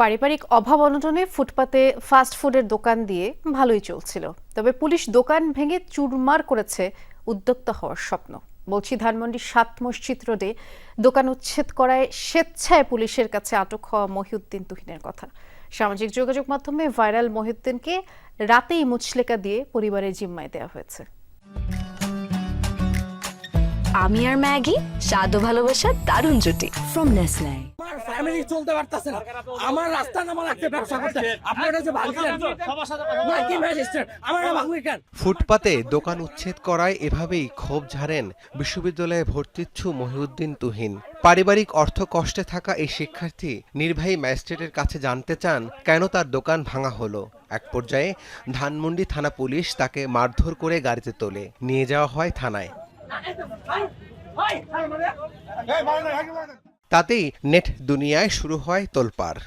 পারিবারিক অভাব অনটনে ফুটপাতে ফাস্ট ফুডের দোকান দিয়ে ভালোই চলছিল, তবে পুলিশ দোকান ভেঙে চুরমার করেছে উদ্যোক্তা হওয়ার স্বপ্ন। বলছি ধানমন্ডি ৭ মসজিদ রোডে দোকান উচ্ছেদ করায় স্বেচ্ছায় পুলিশের কাছে আটক হওয়া মহিউদ্দিন তুহিনের কথা। সামাজিক যোগাযোগ মাধ্যমে ভাইরাল মহিউদ্দিনকে রাতেই মুচলেকা দিয়ে পরিবারের জিম্মায় দেওয়া হয়েছে। আমি আর ম্যাগি স্বাদ ও ভালোবাসার দারুণ জুটি ফ্রম নেসলে। আমার ফ্যামিলি চলতে পারতেছে না, আমার রাস্তা নামা লাগছে ব্যবসা করতে। আপনারা যে ভাঙছেন কি ম্যাজিস্ট্রেট, আমার ভাঙবে কেন? ফুটপাতে দোকান উচ্ছেদ করায় এভাবেই ক্ষোভ ঝাড়েন বিশ্ববিদ্যালয়ে ভর্তিচ্ছু মহিউদ্দিন তুহিন। পারিবারিক অর্থ কষ্টে থাকা এই শিক্ষার্থী নির্বাহী ম্যাজিস্ট্রেটের কাছে জানতে চান কেন তার দোকান ভাঙা হলো। এক পর্যায়ে ধানমন্ডি থানা পুলিশ তাকে মারধর করে গাড়িতে তোলে নিয়ে যাওয়া হয় থানায়। তাতেই নেট দুনিয়ায় শুরু হয় তোলপাড়।